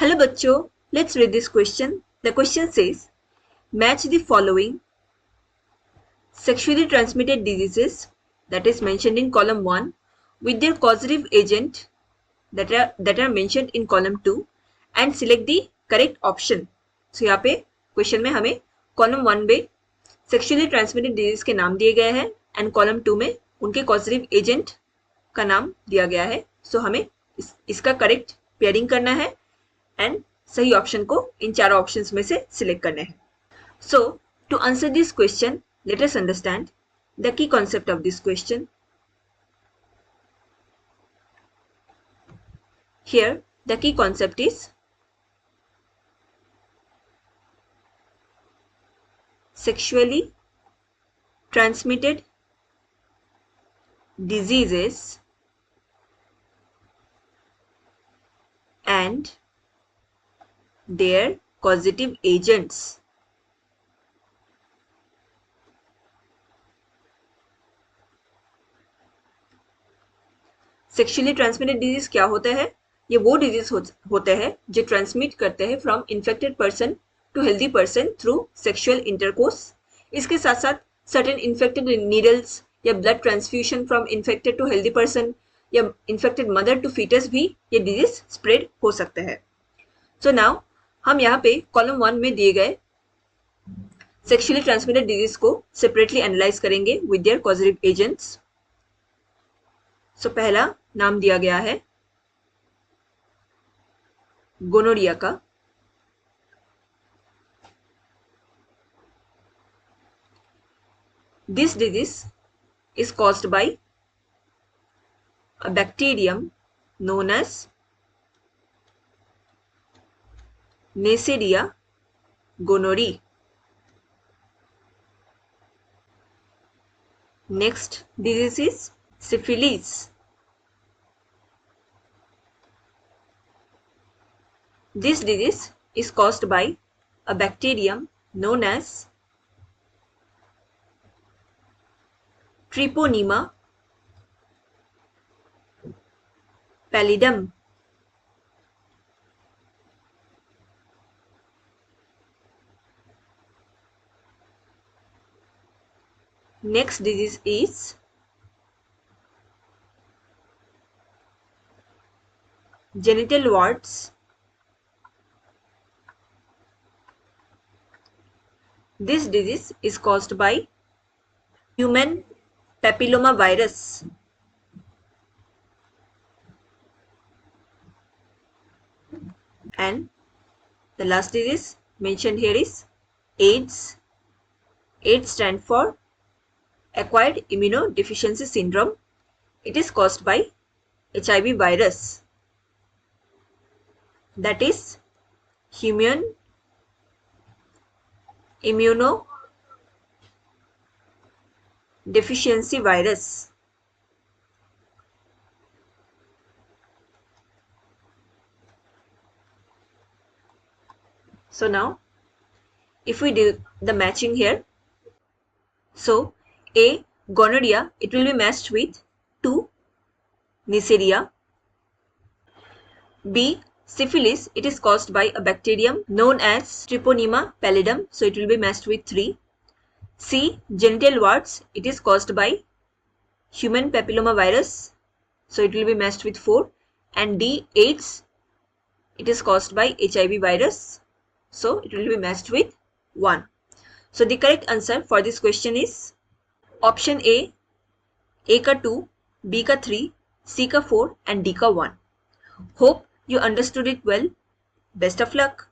Hello बच्चों, let's read this question. The question says, match the following sexually transmitted diseases that is mentioned in column 1 with their causative agent that are mentioned in column 2 and select the correct option. So यहाँ पे question में हमें column 1 में sexually transmitted disease के नाम दिए गए हैं एंड कॉलम 2 में उनके कॉजेटिव एजेंट का नाम दिया गया है. सो हमें इसका करेक्ट पेयरिंग करना है एंड सही ऑप्शन को इन चारों ऑप्शंस में से सिलेक्ट करना है. So to answer this question, let us understand the key concept of this question. Here, the key concept is sexually transmitted diseases and their causative agents. Sexually transmitted disease क्या होता है? ये वो disease होते हैं जो ट्रांसमिट करते हैं from infected person to healthy person through sexual intercourse. इसके साथ साथ सर्टेन इन्फेक्टेड नीडल्स या blood transfusion from infected to healthy person या इन्फेक्टेड मदर टू फीटस भी ये डिजीज स्प्रेड हो सकते हैं. सो नाउ हम यहाँ पे कॉलम 1 में दिए गए सेक्सुअली ट्रांसमिटेड डिजीज को सेपरेटली एनालाइज करेंगे with their causative agents. So पहला नाम दिया गया है गोनोरिया का. This disease is caused by a bacterium known as Neisseria gonorrhoeae. Next disease is syphilis. This disease is caused by a bacterium known as Treponema pallidum. Next disease is genital warts. This disease is caused by human papilloma virus. And the last disease mentioned here is AIDS. AIDS stands for acquired immunodeficiency syndrome. It is caused by HIV virus. That is human immunodeficiency virus. So now if we do the matching here, so A gonorrhea, it will be matched with 2 Neisseria. B syphilis, it is caused by a bacterium known as Treponema pallidum, so it will be matched with 3. C genital warts, it is caused by human papilloma virus, so it will be matched with 4. And D AIDS, it is caused by HIV virus, so it will be matched with 1. So the correct answer for this question is option A का 2, B का 3, C का 4 and D का 1. Hope you understood it well. Best of luck.